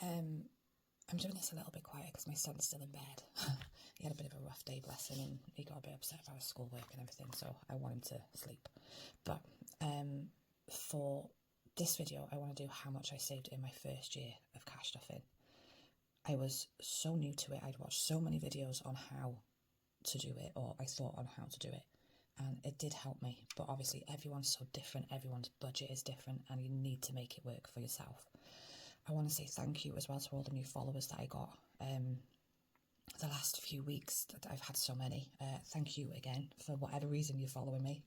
I'm doing this a little bit quiet because my son's still in bed. He had a bit of a rough day, bless him, and he got a bit upset about his schoolwork and everything, so I want him to sleep. But for this video, I want to do how much I saved in my first year of cash stuffing. I was so new to it. I'd watched so many videos on how to do it, or I thought on how to do it, and it did help me. But obviously everyone's so different, everyone's budget is different, and you need to make it work for yourself. I want to say thank you as well to all the new followers that I got the last few weeks. That I've had so many. Thank you again for whatever reason you're following me.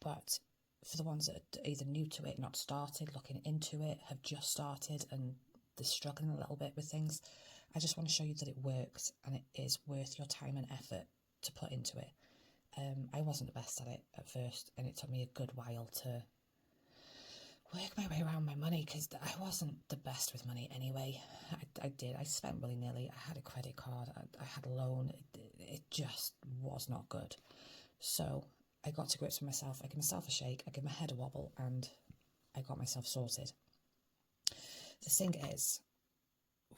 But for the ones that are either new to it, not started, looking into it, have just started and they're struggling a little bit with things, I just want to show you that it works and it is worth your time and effort to put into it. I wasn't the best at it at first, and it took me a good while to work my way around my money because I wasn't the best with money anyway. I spent willy-nilly. I had a credit card, I had a loan. It just was not good. So I got to grips with myself. I gave myself a shake, I gave my head a wobble, and I got myself sorted. The thing is,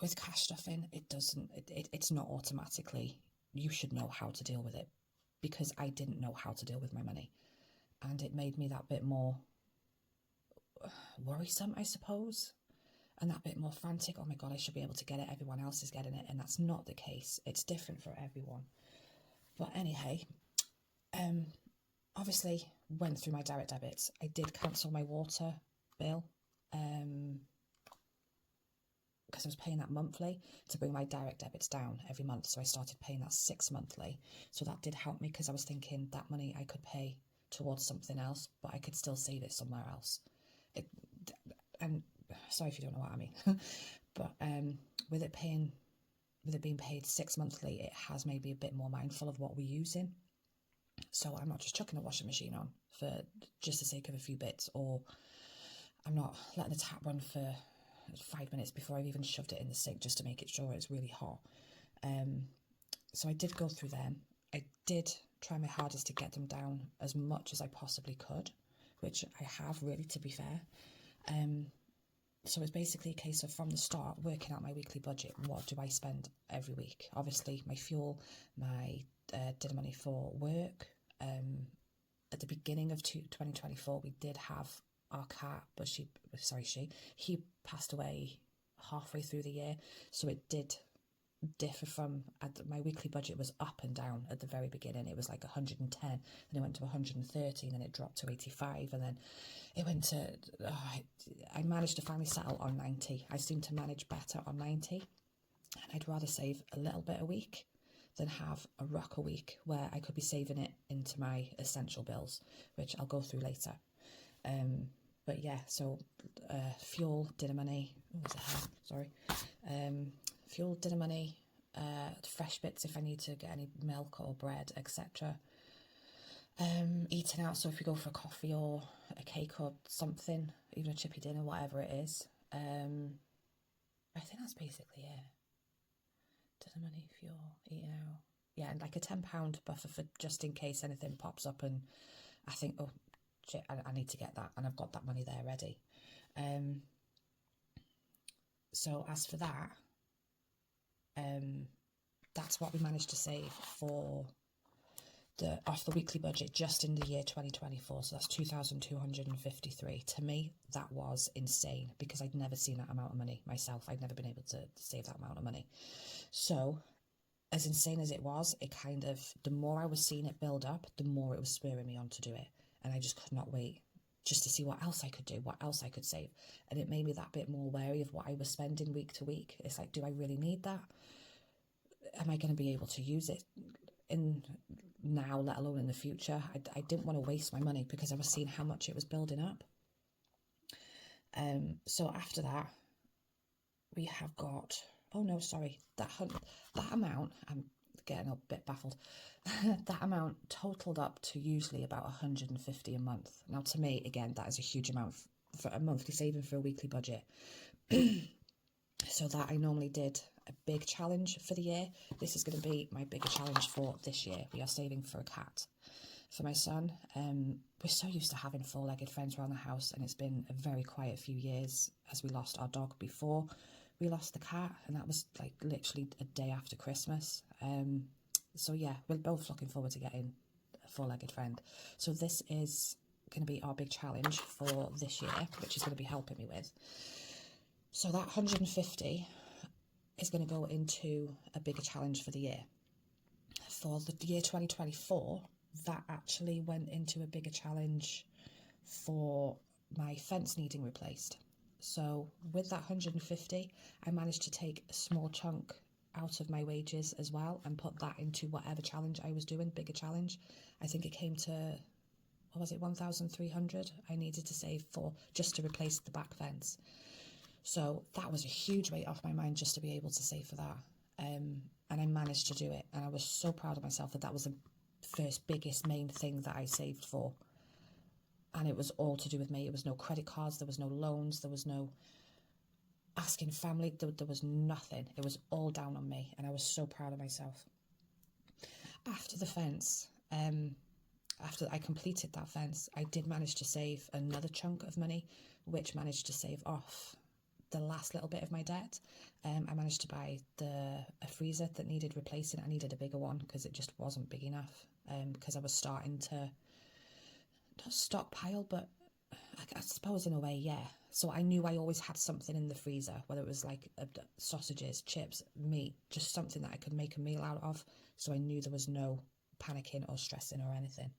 with cash stuffing, it's not automatically you should know how to deal with it, because I didn't know how to deal with my money, and it made me that bit more worrisome, I suppose, and that bit more frantic. Oh my god, I should be able to get it, everyone else is getting it, and that's not the case. It's different for everyone. But anyhow, obviously went through my direct debits. I did cancel my water bill because I was paying that monthly to bring my direct debits down every month. So I started paying that 6 monthly. So that did help me, because I was thinking that money I could pay towards something else, but I could still save it somewhere else. And sorry if you don't know what I mean, but with it being paid 6 monthly, it has made me a bit more mindful of what we're using. So I'm not just chucking a washing machine on for just the sake of a few bits, or I'm not letting the tap run for 5 minutes before I've even shoved it in the sink just to make it sure it's really hot. So I did go through them. I did try my hardest to get them down as much as I possibly could, which I have, really, to be fair. So it's basically a case of, from the start, working out my weekly budget. What do I spend every week? Obviously, my fuel, my dinner money for work. At the beginning of 2024, we did have our cat, but he passed away halfway through the year, so it did differ from, my weekly budget was up and down. At the very beginning it was like 110, then it went to 130, and then it dropped to 85, and then it went to I managed to finally settle on 90. I seem to manage better on 90, and I'd rather save a little bit a week than have a ruck a week where I could be saving it into my essential bills, which I'll go through later. But yeah, so fuel, dinner money, fuel, dinner money, fresh bits if I need to get any milk or bread, etc. Eating out, so if we go for a coffee or a cake or something, even a chippy dinner, whatever it is. I think that's basically it. Dinner money, fuel, eating out. Yeah, and like a £10 buffer for just in case anything pops up and I think, oh shit, I need to get that, and I've got that money there ready. So as for that, that's what we managed to save for off the weekly budget just in the year 2024. So that's 2,253. To me, that was insane, because I'd never seen that amount of money myself. I'd never been able to save that amount of money. So as insane as it was, it kind of, the more I was seeing it build up, the more it was spurring me on to do it. And I just could not wait just to see what else I could do, what else I could save. And it made me that bit more wary of what I was spending week to week. It's like, do I really need that? Am I going to be able to use it in now, let alone in the future? I didn't want to waste my money because I was seeing how much it was building up. So after that, we have got, that amount, I'm getting a bit baffled. That amount totaled up to usually about 150 a month. Now, to me, again, that is a huge amount for a monthly saving for a weekly budget. So that I normally did a big challenge for the year. This is going to be my bigger challenge for this year. We are saving for a cat. for my son. We're so used to having four-legged friends around the house, and it's been a very quiet few years as we lost our dog before we lost the cat, and that was like literally a day after Christmas. So yeah, we're both looking forward to getting a four-legged friend. So this is going to be our big challenge for this year, which is going to be helping me with. So that 150 is going to go into a bigger challenge for the year. For the year 2024, that actually went into a bigger challenge for my fence needing replaced. So with that 150, I managed to take a small chunk out of my wages as well and put that into whatever challenge I was doing, bigger challenge. I think it came to, what was it, 1,300 I needed to save for just to replace the back fence. So that was a huge weight off my mind just to be able to save for that. And I managed to do it. And I was so proud of myself that that was the first biggest main thing that I saved for. And it was all to do with me. It was no credit cards, there was no loans, there was no asking family, there was nothing. It was all down on me, and I was so proud of myself. After the fence, after I completed that fence, I did manage to save another chunk of money, which managed to save off the last little bit of my debt. I managed to buy a freezer that needed replacing. I needed a bigger one because it just wasn't big enough, because I was starting to, not stockpile, but I suppose in a way, yeah. So I knew I always had something in the freezer, whether it was like sausages, chips, meat, just something that I could make a meal out of. So I knew there was no panicking or stressing or anything.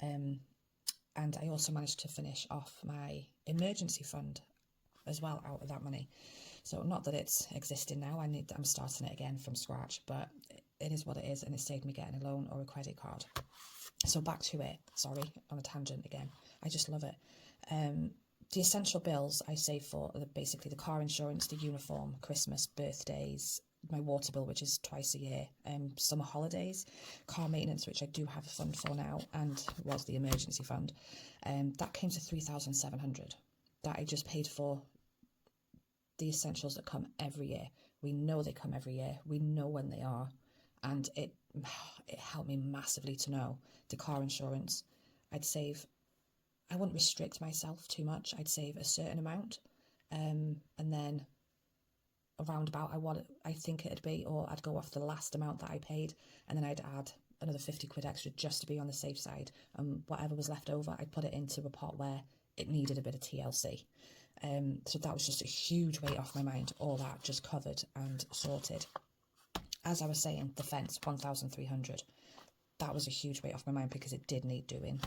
And I also managed to finish off my emergency fund as well out of that money. So not that it's existing now, I'm starting it again from scratch, but it is what it is, and it saved me getting a loan or a credit card. So back to it, sorry, on a tangent again. I just love it. The essential bills I save for are basically the car insurance, the uniform, Christmas, birthdays, my water bill, which is twice a year, summer holidays, car maintenance, which I do have a fund for now, and was the emergency fund. That came to 3,700 that I just paid for the essentials that come every year. We know they come every year. We know when they are. And it helped me massively to know the car insurance. I wouldn't restrict myself too much. I'd save a certain amount, and then around about I think it'd be, or I'd go off the last amount that I paid, and then I'd add another 50 quid extra just to be on the safe side. And whatever was left over, I'd put it into a pot where it needed a bit of TLC. So that was just a huge weight off my mind, all that just covered and sorted. As I was saying, the fence, 1,300. That was a huge weight off my mind because it did need doing.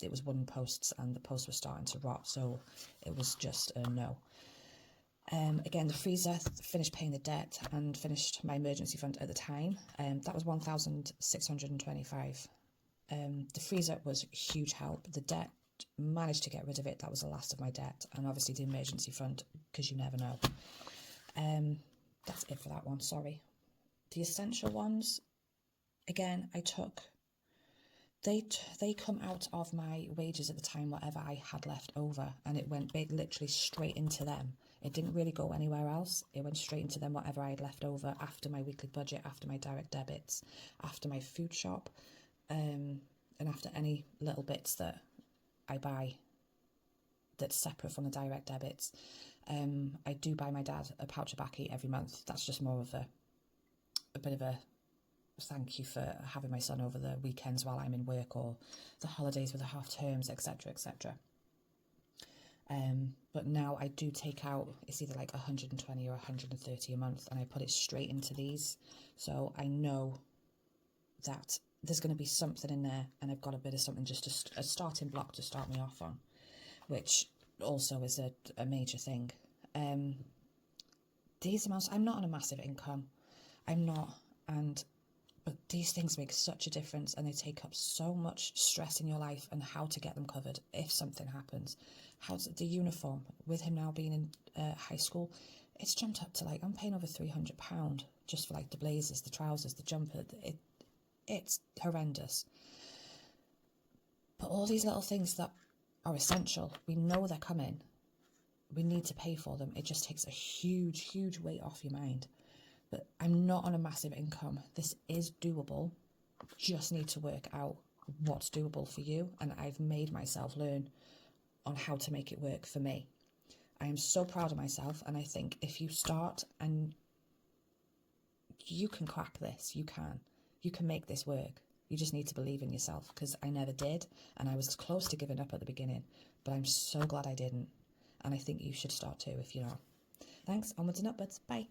It was wooden posts and the posts were starting to rot, so it was just a no. Again, the freezer, finished paying the debt and finished my emergency fund at the time. That was 1,625. The freezer was a huge help. The debt, managed to get rid of it. That was the last of my debt. And obviously the emergency fund, because you never know. That's it for that one, sorry. The essential ones, again, they come out of my wages at the time, whatever I had left over, and it went literally straight into them. It didn't really go anywhere else. It went straight into them, whatever I had left over after my weekly budget, after my direct debits, after my food shop, and after any little bits that I buy that's separate from the direct debits. I do buy my dad a pouch of Baccy every month. That's just more of a bit of a thank you for having my son over the weekends while I'm in work, or the holidays with the half terms, etc, etc. But now I do take out, it's either like 120 or 130 a month, and I put it straight into these. So I know that there's going to be something in there, and I've got a bit of something, just a starting block to start me off on, which also is a major thing. These amounts, I'm not on a massive income. I'm not, but these things make such a difference, and they take up so much stress in your life, and how to get them covered if something happens. How's the uniform, with him now being in high school, it's jumped up to like, I'm paying over £300 just for like the blazers, the trousers, the jumper. It's horrendous. But all these little things that are essential, we know they're coming. We need to pay for them. It just takes a huge, huge weight off your mind. But I'm not on a massive income. This is doable. Just need to work out what's doable for you, and I've made myself learn on how to make it work for me. I am so proud of myself, and I think if you start, and you can crack this, you can make this work. You just need to believe in yourself, because I never did, and I was close to giving up at the beginning, but I'm so glad I didn't, and I think you should start too if you're not. Thanks, onwards and upwards, bye.